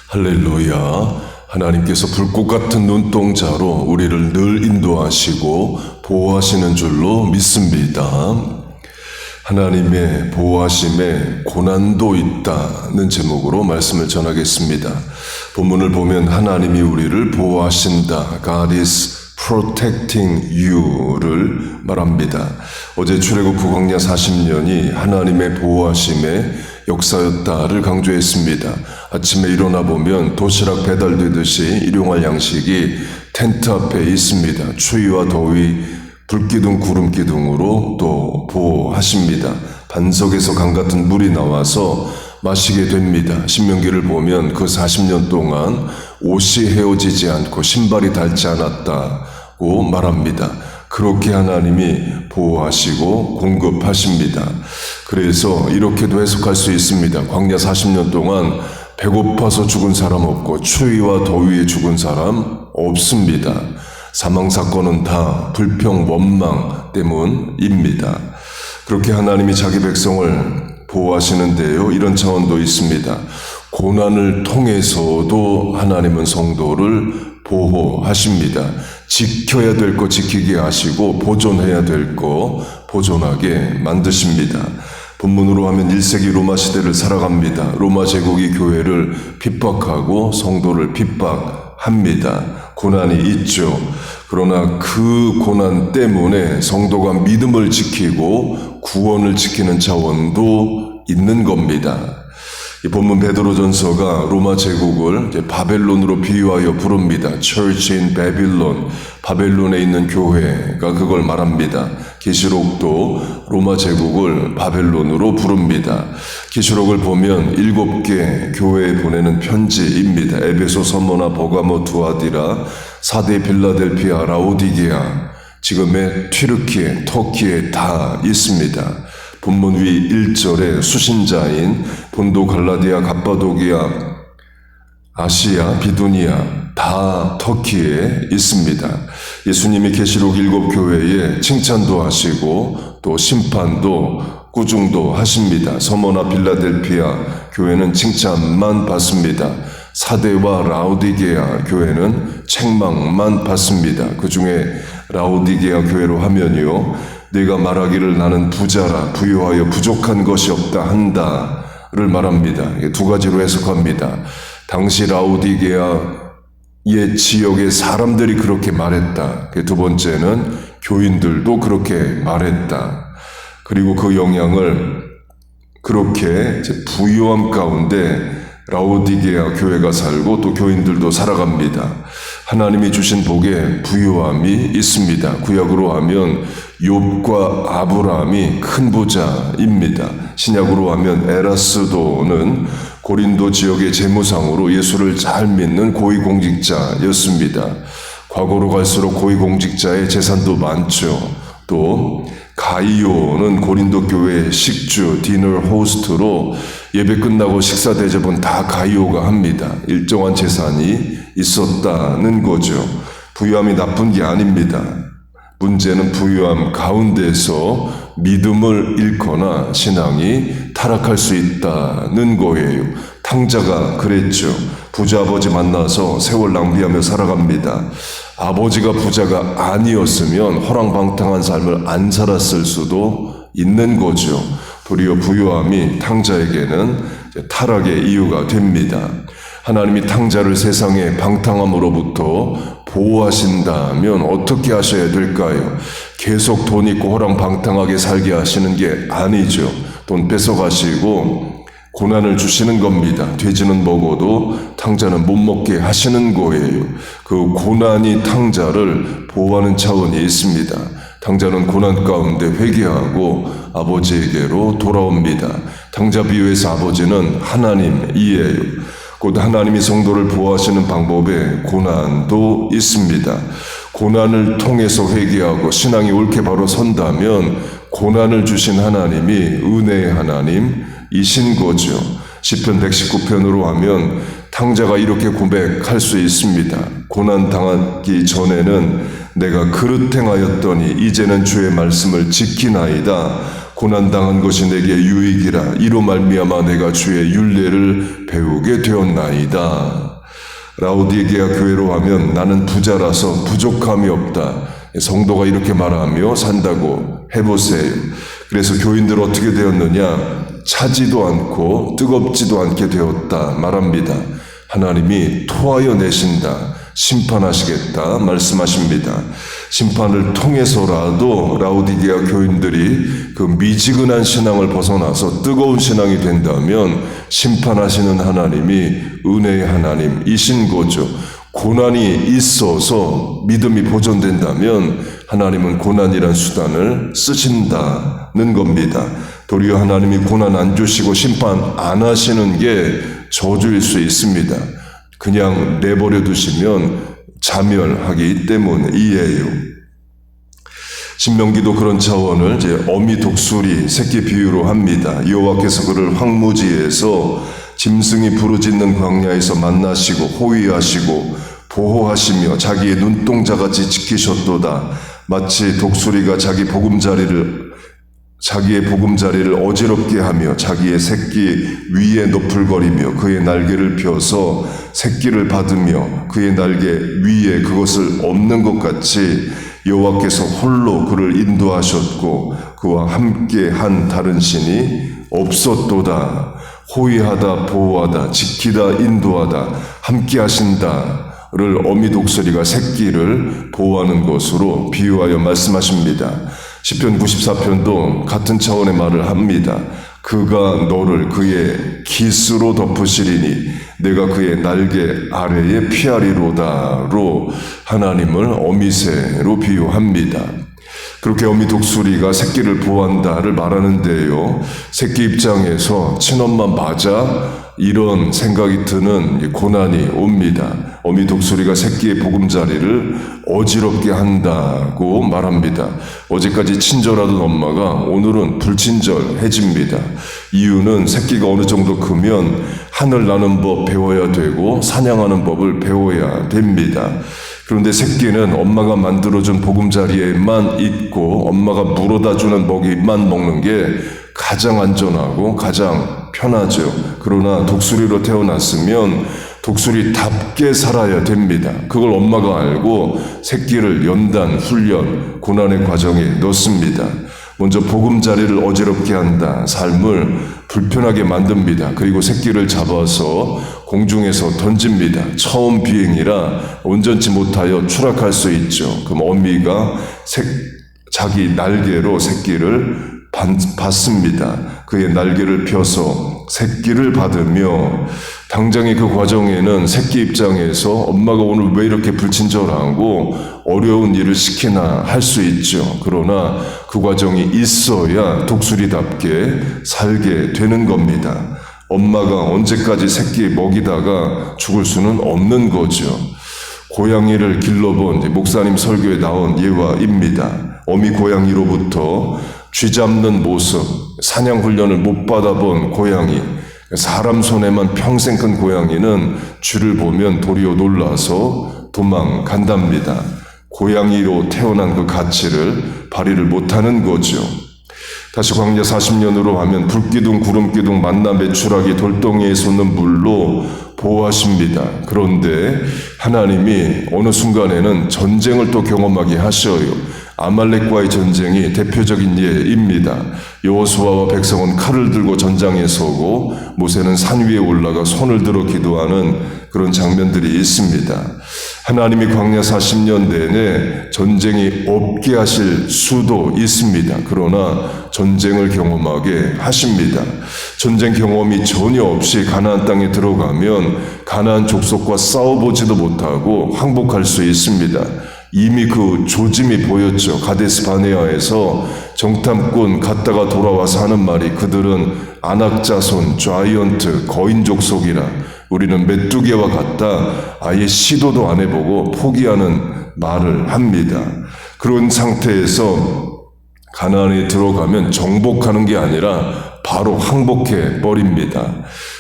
할렐루야. 하나님께서 불꽃 같은 눈동자로 우리를 늘 인도하시고 보호하시는 줄로 믿습니다. 하나님의 보호하심에 고난도 있다는 제목으로 말씀을 전하겠습니다. 본문을 보면 하나님이 우리를 보호하신다. God is protecting you를 말합니다. 어제 출애굽 광야 40년이 하나님의 보호하심에 역사였다를 강조했습니다. 아침에 일어나 보면 도시락 배달되듯이 일용할 양식이 텐트 앞에 있습니다. 추위와 더위, 불기둥 구름기둥으로 또 보호하십니다. 반석에서 강 같은 물이 나와서 마시게 됩니다. 신명기를 보면 그 40년 동안 옷이 헤어지지 않고 신발이 닳지 않았다고 말합니다. 그렇게 하나님이 보호하시고 공급하십니다. 그래서 이렇게도 해석할 수 있습니다. 광야 40년 동안 배고파서 죽은 사람 없고 추위와 더위에 죽은 사람 없습니다. 사망사건은 다 불평, 원망 때문입니다. 그렇게 하나님이 자기 백성을 보호하시는데요. 이런 차원도 있습니다. 고난을 통해서도 하나님은 성도를 보호하십니다. 지켜야 될 거 지키게 하시고 보존해야 될 거 보존하게 만드십니다. 본문으로 하면 1세기 로마 시대를 살아갑니다. 로마 제국이 교회를 핍박하고 성도를 핍박합니다. 고난이 있죠. 그러나 그 고난 때문에 성도가 믿음을 지키고 구원을 지키는 차원도 있는 겁니다. 이 본문 베드로전서가 로마 제국을 바벨론으로 비유하여 부릅니다. Church in Babylon, 바벨론에 있는 교회가 그걸 말합니다. 계시록도 로마 제국을 바벨론으로 부릅니다. 계시록을 보면 7개 교회에 보내는 편지입니다. 에베소, 서모나, 버가모, 두아디라, 사데, 빌라델피아, 라오디게아, 지금의 튀르키예, 터키에 다 있습니다. 본문 위 1절에 수신자인 본도, 갈라디아, 갑바도기아, 아시아, 비두니아 다 터키에 있습니다. 예수님이 계시록 7교회에 칭찬도 하시고 또 심판도 꾸중도 하십니다. 서머나 빌라델피아 교회는 칭찬만 받습니다. 사대와 라오디게아 교회는 책망만 받습니다. 그 중에 라오디게아 교회로 하면요, 내가 말하기를 나는 부자라 부유하여 부족한 것이 없다 한다를 말합니다. 두 가지로 해석합니다. 당시 라오디게아의 지역의 사람들이 그렇게 말했다. 두 번째는 교인들도 그렇게 말했다. 그리고 그 영향을 그렇게 부유함 가운데 라오디게아 교회가 살고 또 교인들도 살아갑니다. 하나님이 주신 복에 부유함이 있습니다. 구약으로 하면 욥과 아브라함이 큰 부자입니다. 신약으로 하면 에라스도는 고린도 지역의 재무상으로 예수를 잘 믿는 고위공직자였습니다. 과거로 갈수록 고위공직자의 재산도 많죠. 또 가이오는 고린도 교회의 식주, 디너 호스트로 예배 끝나고 식사 대접은 다 가이오가 합니다. 일정한 재산이 있었다는 거죠. 부유함이 나쁜 게 아닙니다. 문제는 부유함 가운데서 믿음을 잃거나 신앙이 타락할 수 있다는 거예요. 탕자가 그랬죠. 부자 아버지 만나서 세월 낭비하며 살아갑니다. 아버지가 부자가 아니었으면 허랑방탕한 삶을 안 살았을 수도 있는 거죠. 도리어 부유함이 탕자에게는 타락의 이유가 됩니다. 하나님이 탕자를 세상의 방탕함으로부터 보호하신다면 어떻게 하셔야 될까요? 계속 돈 있고 호랑방탕하게 살게 하시는 게 아니죠. 돈 뺏어가시고 고난을 주시는 겁니다. 돼지는 먹어도 탕자는 못 먹게 하시는 거예요. 그 고난이 탕자를 보호하는 차원이 있습니다. 탕자는 고난 가운데 회개하고 아버지에게로 돌아옵니다. 탕자 비유에서 아버지는 하나님이에요. 곧 하나님이 성도를 보호하시는 방법에 고난도 있습니다. 고난을 통해서 회개하고 신앙이 옳게 바로 선다면 고난을 주신 하나님이 은혜의 하나님이신 거죠. 시편 119편으로 하면 탕자가 이렇게 고백할 수 있습니다. 고난 당하기 전에는 내가 그릇 행하였더니 이제는 주의 말씀을 지키나이다. 고난당한 것이 내게 유익이라. 이로 말미암아 내가 주의 율례를 배우게 되었나이다. 라오디게아 교회로 하면 나는 부자라서 부족함이 없다. 성도가 이렇게 말하며 산다고 해보세요. 그래서 교인들 어떻게 되었느냐? 차지도 않고 뜨겁지도 않게 되었다 말합니다. 하나님이 토하여 내신다. 심판하시겠다 말씀하십니다. 심판을 통해서라도 라오디게아 교인들이 그 미지근한 신앙을 벗어나서 뜨거운 신앙이 된다면 심판하시는 하나님이 은혜의 하나님이신 거죠. 고난이 있어서 믿음이 보존된다면 하나님은 고난이란 수단을 쓰신다는 겁니다. 도리어 하나님이 고난 안 주시고 심판 안 하시는 게 저주일 수 있습니다. 그냥 내버려 두시면 자멸하기 때문이에요. 신명기도 그런 차원을 이제 어미 독수리 새끼 비유로 합니다. 여호와께서 그를 황무지에서 짐승이 부르짖는 광야에서 만나시고 호위하시고 보호하시며 자기의 눈동자같이 지키셨도다. 마치 독수리가 자기의 보금자리를 어지럽게 하며 자기의 새끼 위에 너풀거리며 그의 날개를 펴서 새끼를 받으며 그의 날개 위에 그것을 엎는 것 같이 여호와께서 홀로 그를 인도하셨고 그와 함께 한 다른 신이 없었도다. 호위하다 보호하다 지키다 인도하다 함께 하신다를 어미 독수리가 새끼를 보호하는 것으로 비유하여 말씀하십니다. 시편 94편도 같은 차원의 말을 합니다. 그가 너를 그의 깃으로 덮으시리니 내가 그의 날개 아래에 피하리로다로 하나님을 어미새로 비유합니다. 그렇게 어미 독수리가 새끼를 보호한다를 말하는데요. 새끼 입장에서 친엄마 맞아? 이런 생각이 드는 고난이 옵니다. 어미 독수리가 새끼의 보금자리를 어지럽게 한다고 말합니다. 어제까지 친절하던 엄마가 오늘은 불친절해집니다. 이유는 새끼가 어느 정도 크면 하늘 나는 법 배워야 되고 사냥하는 법을 배워야 됩니다. 그런데 새끼는 엄마가 만들어준 보금자리에만 있고 엄마가 물어다 주는 먹이만 먹는 게 가장 안전하고 가장 편하죠. 그러나 독수리로 태어났으면 독수리답게 살아야 됩니다. 그걸 엄마가 알고 새끼를 연단, 훈련, 고난의 과정에 넣습니다. 먼저 보금자리를 어지럽게 한다. 삶을 불편하게 만듭니다. 그리고 새끼를 잡아서 공중에서 던집니다. 처음 비행이라 온전치 못하여 추락할 수 있죠. 그럼 어미가 자기 날개로 새끼를 받습니다. 그의 날개를 펴서 새끼를 받으며 당장의 그 과정에는 새끼 입장에서 엄마가 오늘 왜 이렇게 불친절하고 어려운 일을 시키나 할 수 있죠. 그러나 그 과정이 있어야 독수리답게 살게 되는 겁니다. 엄마가 언제까지 새끼 먹이다가 죽을 수는 없는 거죠. 고양이를 길러본 목사님 설교에 나온 예화입니다. 어미 고양이로부터 쥐 잡는 모습, 사냥 훈련을 못 받아본 고양이, 사람 손에만 평생 큰 고양이는 쥐를 보면 도리어 놀라서 도망간답니다. 고양이로 태어난 그 가치를 발휘를 못하는 거죠. 다시 광야 40년으로 하면 불기둥, 구름기둥, 만나 메추라기, 돌덩이에 솟는 물로 보호하십니다. 그런데 하나님이 어느 순간에는 전쟁을 또 경험하게 하셔요. 아말렉과의 전쟁이 대표적인 예입니다. 여호수아와 백성은 칼을 들고 전장에 서고 모세는 산 위에 올라가 손을 들어 기도하는 그런 장면들이 있습니다. 하나님이 광야 40년 내내 전쟁이 없게 하실 수도 있습니다. 그러나 전쟁을 경험하게 하십니다. 전쟁 경험이 전혀 없이 가나안 땅에 들어가면 가나안 족속과 싸워보지도 못하고 항복할 수 있습니다. 이미 그 조짐이 보였죠. 가데스 바네아에서 정탐꾼 갔다가 돌아와서 하는 말이 그들은 안악자손, 좌이언트, 거인 족속이라 우리는 메뚜기와 같다. 아예 시도도 안 해보고 포기하는 말을 합니다. 그런 상태에서 가나안에 들어가면 정복하는 게 아니라 바로 항복해 버립니다.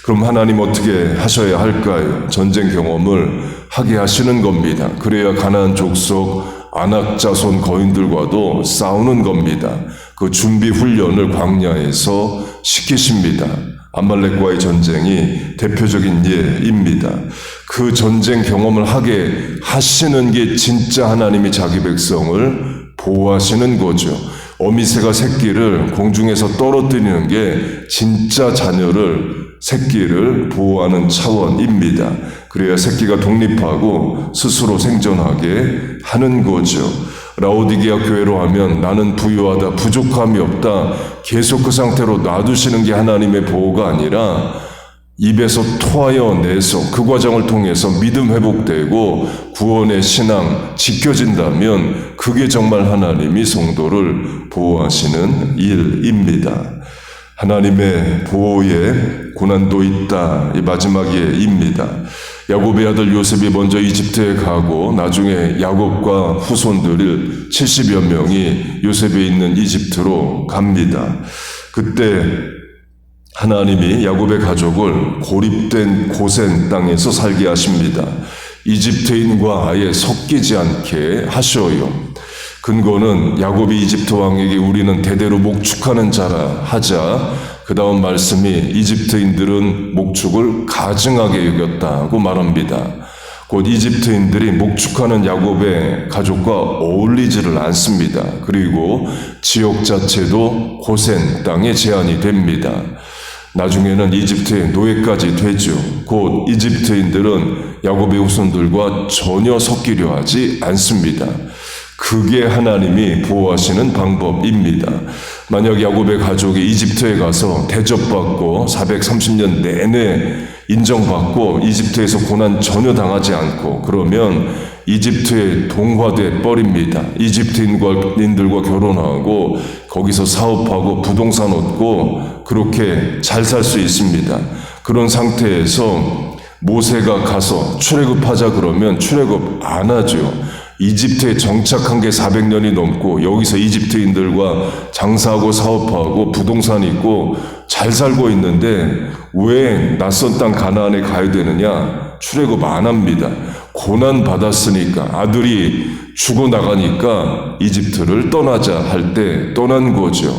그럼 하나님 어떻게 하셔야 할까요? 전쟁 경험을 하게 하시는 겁니다. 그래야 가나안 족속 안악자손 거인들과도 싸우는 겁니다. 그 준비 훈련을 광야에서 시키십니다. 아말렉과의 전쟁이 대표적인 예입니다. 그 전쟁 경험을 하게 하시는 게 진짜 하나님이 자기 백성을 보호하시는 거죠. 어미새가 새끼를 공중에서 떨어뜨리는 게 진짜 새끼를 보호하는 차원입니다. 그래야 새끼가 독립하고 스스로 생존하게 하는 거죠. 라오디게아 교회로 하면 나는 부유하다, 부족함이 없다, 계속 그 상태로 놔두시는 게 하나님의 보호가 아니라 입에서 토하여 내서 그 과정을 통해서 믿음 회복되고 구원의 신앙 지켜진다면 그게 정말 하나님이 성도를 보호하시는 일입니다. 하나님의 보호에 고난도 있다. 이 마지막 예입니다. 야곱의 아들 요셉이 먼저 이집트에 가고 나중에 야곱과 후손들 70여 명이 요셉에 있는 이집트로 갑니다. 그때 하나님이 야곱의 가족을 고립된 고센 땅에서 살게 하십니다. 이집트인과 아예 섞이지 않게 하셔요. 근거는 야곱이 이집트 왕에게 우리는 대대로 목축하는 자라 하자 그 다음 말씀이 이집트인들은 목축을 가증하게 여겼다고 말합니다. 곧 이집트인들이 목축하는 야곱의 가족과 어울리지를 않습니다. 그리고 지역 자체도 고센 땅에 제한이 됩니다. 나중에는 이집트의 노예까지 되죠. 곧 이집트인들은 야곱의 후손들과 전혀 섞이려 하지 않습니다. 그게 하나님이 보호하시는 방법입니다. 만약 야곱의 가족이 이집트에 가서 대접받고 430년 내내 인정받고 이집트에서 고난 전혀 당하지 않고 그러면 이집트에 동화돼 버립니다. 이집트인들과 결혼하고 거기서 사업하고 부동산 얻고 그렇게 잘 살 수 있습니다. 그런 상태에서 모세가 가서 출애굽하자 그러면 출애굽 안 하죠. 이집트에 정착한 게 400년이 넘고 여기서 이집트인들과 장사하고 사업하고 부동산 있고 잘 살고 있는데 왜 낯선 땅 가나안에 가야 되느냐? 출애굽 안 합니다. 고난 받았으니까 아들이 죽어나가니까 이집트를 떠나자 할 때 떠난 거죠.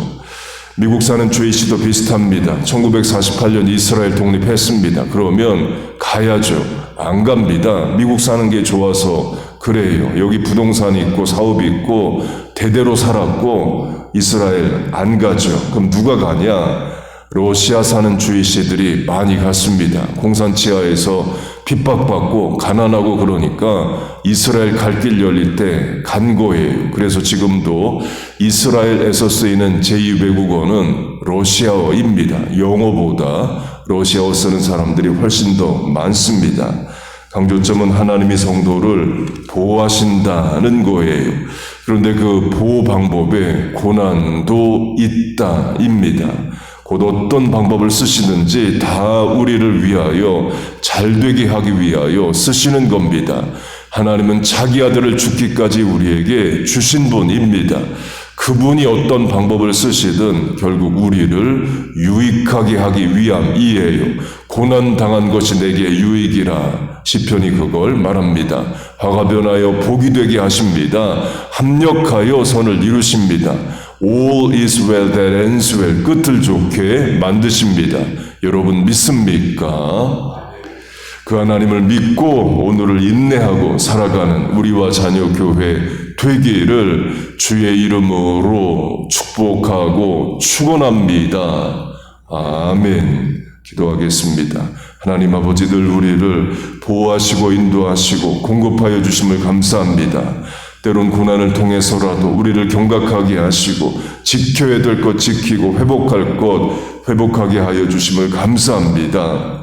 미국 사는 주희 씨도 비슷합니다. 1948년 이스라엘 독립했습니다. 그러면 가야죠. 안 갑니다. 미국 사는 게 좋아서 그래요. 여기 부동산이 있고 사업이 있고 대대로 살았고 이스라엘 안 가죠. 그럼 누가 가냐? 러시아 사는 주희 씨들이 많이 갔습니다. 공산 치하에서 핍박받고 가난하고 그러니까 이스라엘 갈 길 열릴 때 간 거예요. 그래서 지금도 이스라엘에서 쓰이는 제2 외국어는 러시아어입니다. 영어보다 러시아어 쓰는 사람들이 훨씬 더 많습니다. 강조점은 하나님이 성도를 보호하신다는 거예요. 그런데 그 보호 방법에 고난도 있다입니다. 곧 어떤 방법을 쓰시든지 다 우리를 위하여 잘되게 하기 위하여 쓰시는 겁니다. 하나님은 자기 아들을 죽기까지 우리에게 주신 분입니다. 그분이 어떤 방법을 쓰시든 결국 우리를 유익하게 하기 위함이에요. 고난당한 것이 내게 유익이라 시편이 그걸 말합니다. 화가 변하여 복이 되게 하십니다. 합력하여 선을 이루십니다. All is well that ends well. 끝을 좋게 만드십니다. 여러분 믿습니까? 그 하나님을 믿고 오늘을 인내하고 살아가는 우리와 자녀 교회 되기를 주의 이름으로 축복하고 축원합니다. 아멘. 기도하겠습니다. 하나님 아버지 늘 우리를 보호하시고 인도하시고 공급하여 주심을 감사합니다. 때론 고난을 통해서라도 우리를 경각하게 하시고 지켜야 될 것 지키고 회복할 것 회복하게 하여 주심을 감사합니다.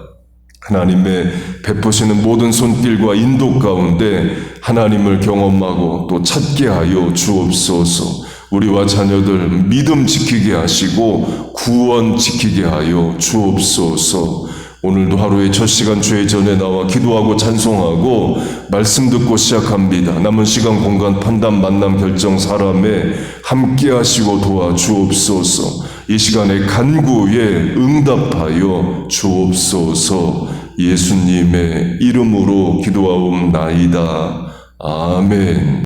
하나님의 베푸시는 모든 손길과 인도 가운데 하나님을 경험하고 또 찾게 하여 주옵소서. 우리와 자녀들 믿음 지키게 하시고 구원 지키게 하여 주옵소서. 오늘도 하루의 첫 시간 주의 전에 나와 기도하고 찬송하고 말씀 듣고 시작합니다. 남은 시간 공간 판단 만남 결정 사람에 함께 하시고 도와주옵소서. 이 시간에 간구에 응답하여 주옵소서. 예수님의 이름으로 기도하옵나이다. 아멘.